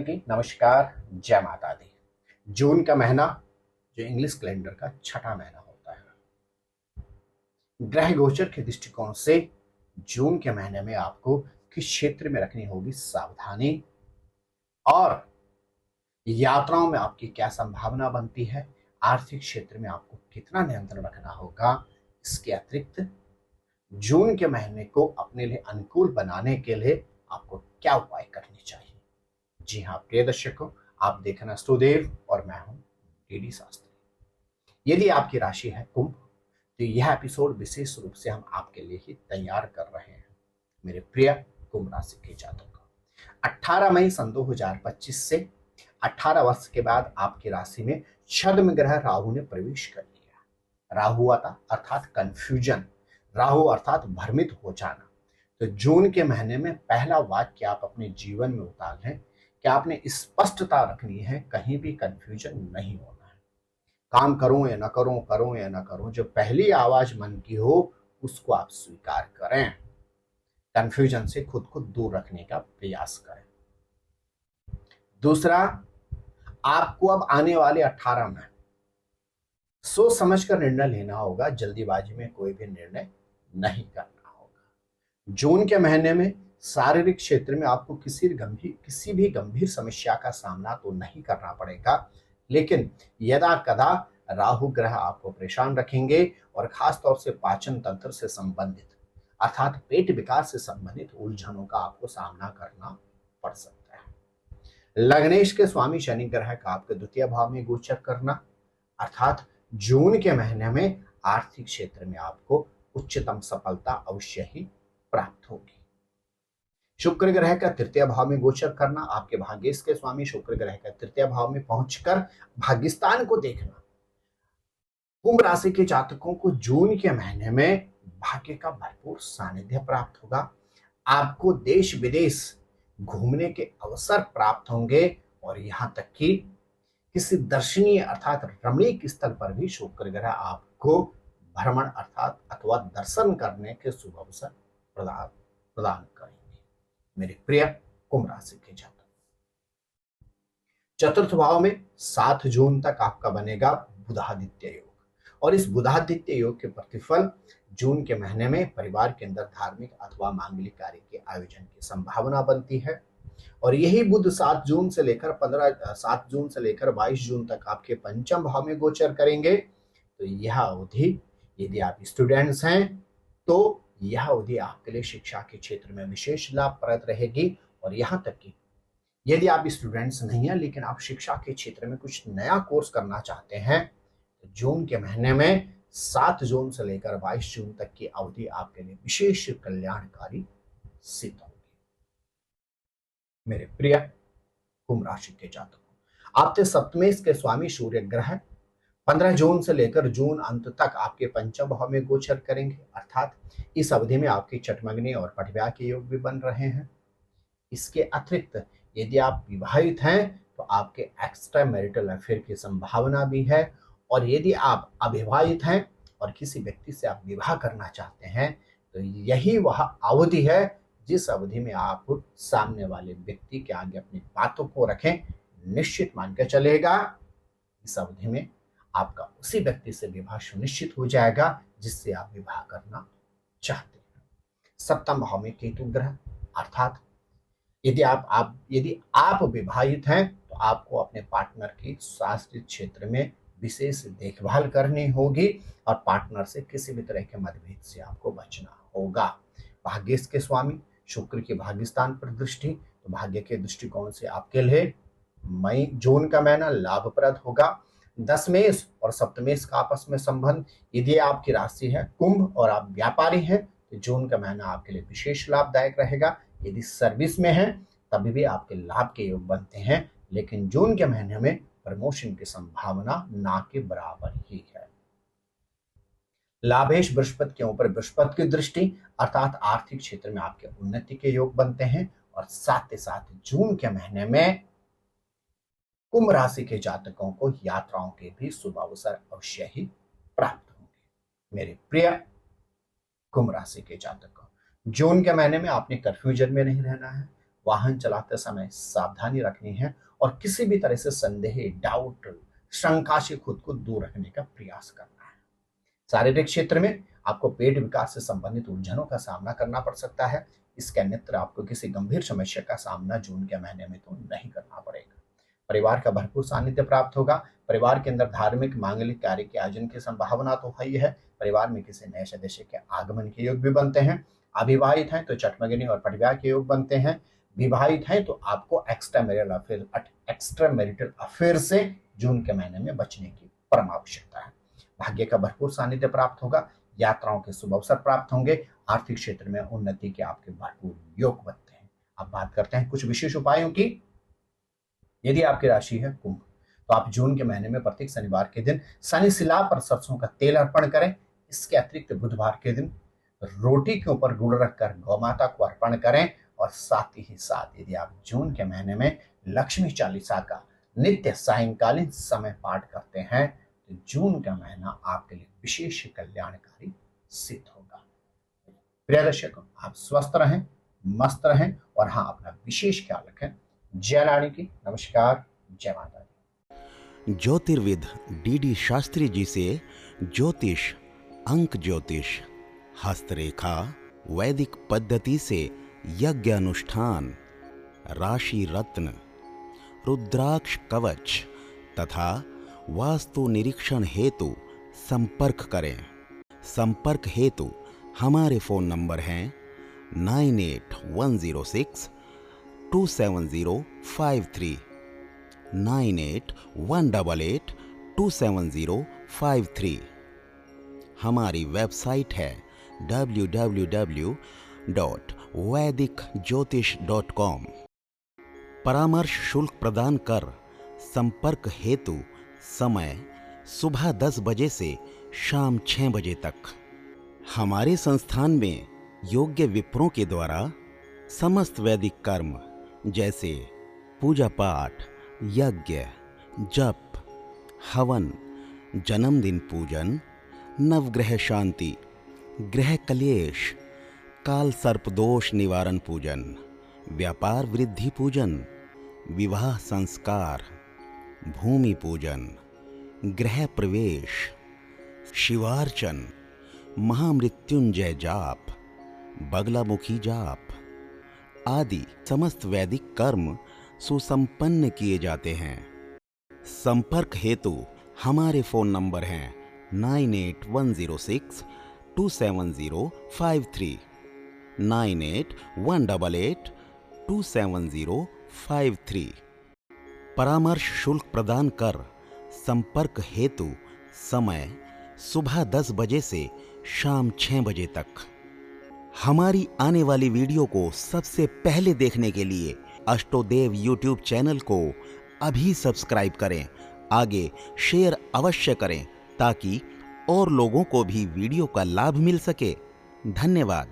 की नमस्कार, जय माता दी। जून का महीना जो इंग्लिश कैलेंडर का छठा महीना होता है, ग्रह गोचर के दृष्टिकोण से जून के महीने में आपको किस क्षेत्र में रखनी होगी सावधानी, और यात्राओं में आपकी क्या संभावना बनती है, आर्थिक क्षेत्र में आपको कितना नियंत्रण रखना होगा। इसके अतिरिक्त जून के महीने को अपने लिए अनुकूल बनाने के लिए आपको क्या उपाय करने चाहिए। जी हाँ प्रिय दर्शकों, आप देखना सुदेव और मैं हूं डीडी शास्त्री। यदि आपकी राशि है कुंभ, तो यह एपिसोड विशेष रूप से हम आपके लिए ही तैयार कर रहे हैं। मेरे प्रिय कुंभ राशि के जातकों, 18 मई सन 2025 से 18 वर्ष के बाद आपकी राशि में छद्म ग्रह राहु ने प्रवेश कर लिया। राहु आता अर्थात कंफ्यूजन, राहु अर्थात भ्रमित हो जाना। तो जून के महीने में पहला वाक्य आप अपने जीवन में उतार लें कि आपने स्पष्टता रखनी है, कहीं भी कंफ्यूजन नहीं होना है। काम करूं या ना करूं, करूं या ना करूं, जो पहली आवाज मन की हो उसको आप स्वीकार करें। कंफ्यूजन से खुद को दूर रखने का प्रयास करें। दूसरा, आपको अब आने वाले 18 में सोच समझ कर निर्णय लेना होगा, जल्दीबाजी में कोई भी निर्णय नहीं करना होगा। जून के महीने में शारीरिक क्षेत्र में आपको किसी भी गंभीर समस्या का सामना तो नहीं करना पड़ेगा, लेकिन यदा कदा राहु ग्रह आपको परेशान रखेंगे और खास तौर से पाचन तंत्र से संबंधित अर्थात पेट विकार से संबंधित उलझनों का आपको सामना करना पड़ सकता है। लग्नेश के स्वामी शनि ग्रह का आपके द्वितीय भाव में गोचर करना अर्थात जून के महीने में आर्थिक क्षेत्र में आपको उच्चतम सफलता अवश्य ही प्राप्त होगी। शुक्र ग्रह का तृतीय भाव में गोचर करना, आपके भाग्येश के स्वामी शुक्र ग्रह का तृतीय भाव में पहुंचकर भाग्यस्थान को देखना। कुंभ राशि के जातकों को जून के महीने में भाग्य का भरपूर सानिध्य प्राप्त होगा। आपको देश विदेश घूमने के अवसर प्राप्त होंगे और यहां तक कि किसी दर्शनीय अर्थात रमणीक स्थल पर भी शुक्र ग्रह आपको भ्रमण अर्थात अथवा दर्शन करने के शुभ अवसर प्रदान करेंगे। मेरे प्रिय कुंभ राशि के जातक, चतुर्थ भाव में 7 जून तक आपका बनेगा बुधादित्य योग, और इस बुधादित्य योग के प्रतिफल जून के महीने में परिवार के अंदर धार्मिक अथवा मांगलिक कार्य के आयोजन की संभावना बनती है। और यही बुध 7 जून से लेकर 22 जून तक आपके पंचम भाव में गोचर करेंगे। तो यह अवधि यदि आप स्टूडेंट्स हैं तो यह अवधि आपके लिए शिक्षा के क्षेत्र में विशेष लाभप्रद रहेगी। और यहां तक कि यदि आप स्टूडेंट्स नहीं हैं लेकिन आप शिक्षा के क्षेत्र में कुछ नया कोर्स करना चाहते हैं, तो जून के महीने में 7 जून से लेकर 22 जून तक की अवधि आपके लिए विशेष कल्याणकारी सिद्ध होगी। मेरे प्रिय कुंभ राशि के जातकों, आपके सप्तमेश के स्वामी सूर्य ग्रह 15 जून से लेकर जून अंत तक आपके पंचम भाव में गोचर करेंगे, अर्थात इस अवधि में आपकी चटमगनी और पटव्या के योग भी बन रहे हैं। इसके अतिरिक्त यदि आप विवाहित हैं तो आपके एक्स्ट्रा मैरिटल अफेयर की संभावना भी है, और यदि आप अविवाहित हैं और किसी व्यक्ति से आप विवाह करना चाहते हैं तो यही वह अवधि है जिस अवधि में आप सामने वाले व्यक्ति के आगे अपनी बातों को रखें। निश्चित मान के चलेगा इस अवधि में आपका उसी व्यक्ति से विवाह सुनिश्चित हो जाएगा जिससे आप विवाह करना चाहते हैं। सप्तम भाव में केतु ग्रह, अर्थात यदि आप विवाहित हैं तो आपको अपने पार्टनर की स्वास्थ्य क्षेत्र में विशेष देखभाल करनी होगी और पार्टनर से किसी भी तरह के मतभेद से आपको बचना होगा। भाग्येश के स्वामी शुक्र की भाग्यस्थान पर दृष्टि, तो भाग्य के दृष्टिकोण से आपके लिए जून का महीना लाभप्रद होगा। दशमेश और सप्तमेश का आपस में संबंध, यदि आपकी राशि है कुंभ और आप व्यापारी हैं तो जून का महीना आपके लिए विशेष लाभदायक रहेगा। यदि सर्विस में है तभी भी आपके लाभ के योग बनते हैं, लेकिन जून के महीने में प्रमोशन की संभावना ना के बराबर ही है। लाभेश बृहस्पति के ऊपर बृहस्पति की दृष्टि, अर्थात आर्थिक क्षेत्र में आपके उन्नति के योग बनते हैं। और साथ ही साथ जून के महीने में कुंभ राशि के जातकों को यात्राओं के भी शुभ अवसर अवश्य ही प्राप्त होंगे। मेरे प्रिय कुंभ राशि के जातकों, जून के महीने में आपने कंफ्यूजन में नहीं रहना है। वाहन चलाते समय सावधानी रखनी है और किसी भी तरह से संदेह, डाउट, शंका से खुद को दूर रखने का प्रयास करना है। शारीरिक क्षेत्र में आपको पेट विकास से संबंधित उलझनों का सामना करना पड़ सकता है। इसके अन्यत्र आपको किसी गंभीर समस्या का सामना जून के महीने में तो नहीं करना पड़ेगा। परिवार का भरपूर सानिध्य प्राप्त होगा। परिवार के अंदर धार्मिक मांगलिक कार्य के आयोजन की संभावना तो है ही है। परिवार में किसी नए सदस्य के आगमन के योग भी बनते हैं। अविवाहित हैं तो चटमगनी और पटविवाह के योग बनते हैं। विवाहित हैं तो आपको एक्स्ट्रा मैरिटल अफेयर से जून के महीने में बचने की परम आवश्यकता है। भाग्य का भरपूर सानिध्य प्राप्त होगा। यात्राओं के शुभ अवसर प्राप्त होंगे। आर्थिक क्षेत्र में उन्नति के आपके भरपूर योग बनते हैं। अब बात करते हैं कुछ विशेष उपायों की। यदि आपकी राशि है कुंभ, तो आप जून के महीने में प्रत्येक शनिवार के दिन शनि शिला पर सरसों का तेल अर्पण करें। इसके अतिरिक्त बुधवार के दिन रोटी के ऊपर गुड़ रखकर गौ माता को अर्पण करें। और साथ ही साथ यदि आप जून के महीने में लक्ष्मी चालीसा का नित्य सायंकालीन समय पाठ करते हैं तो जून का महीना आपके लिए विशेष कल्याणकारी सिद्ध होगा। प्रिय दर्शकों, आप स्वस्थ रहें, मस्त रहें और हाँ, अपना विशेष ख्याल रखें। जय लाड़ी की नमस्कार। जय माता दी। ज्योतिर्विद डीडी शास्त्री जी से ज्योतिष, अंक ज्योतिष, हस्तरेखा, वैदिक पद्धति से यज्ञ अनुष्ठान, राशि रत्न, रुद्राक्ष कवच तथा वास्तु निरीक्षण हेतु संपर्क करें। संपर्क हेतु हमारे फोन नंबर हैं 981627053981882705 9818827053। हमारी वेबसाइट है www.vedicjyotish.com। परामर्श शुल्क प्रदान कर संपर्क हेतु समय सुबह 10 बजे से शाम 6 बजे तक। हमारे संस्थान में योग्य विप्रों के द्वारा समस्त वैदिक कर्म जैसे पूजा पाठ, यज्ञ, जप, हवन, जन्मदिन पूजन, नवग्रह शांति, ग्रह कलेश, काल सर्प दोष निवारण पूजन, व्यापार वृद्धि पूजन, विवाह संस्कार, भूमि पूजन, गृह प्रवेश, शिवार्चन, महामृत्युंजय जाप, बगलामुखी जाप आदि समस्त वैदिक कर्म सुसंपन्न किए जाते हैं। संपर्क हेतु हमारे फोन नंबर हैं 9810627053, 9818827053। परामर्श शुल्क प्रदान कर संपर्क हेतु समय सुबह 10 बजे से शाम 6 बजे तक। हमारी आने वाली वीडियो को सबसे पहले देखने के लिए अष्टोदेव यूट्यूब चैनल को अभी सब्सक्राइब करें। आगे शेयर अवश्य करें ताकि और लोगों को भी वीडियो का लाभ मिल सके। धन्यवाद।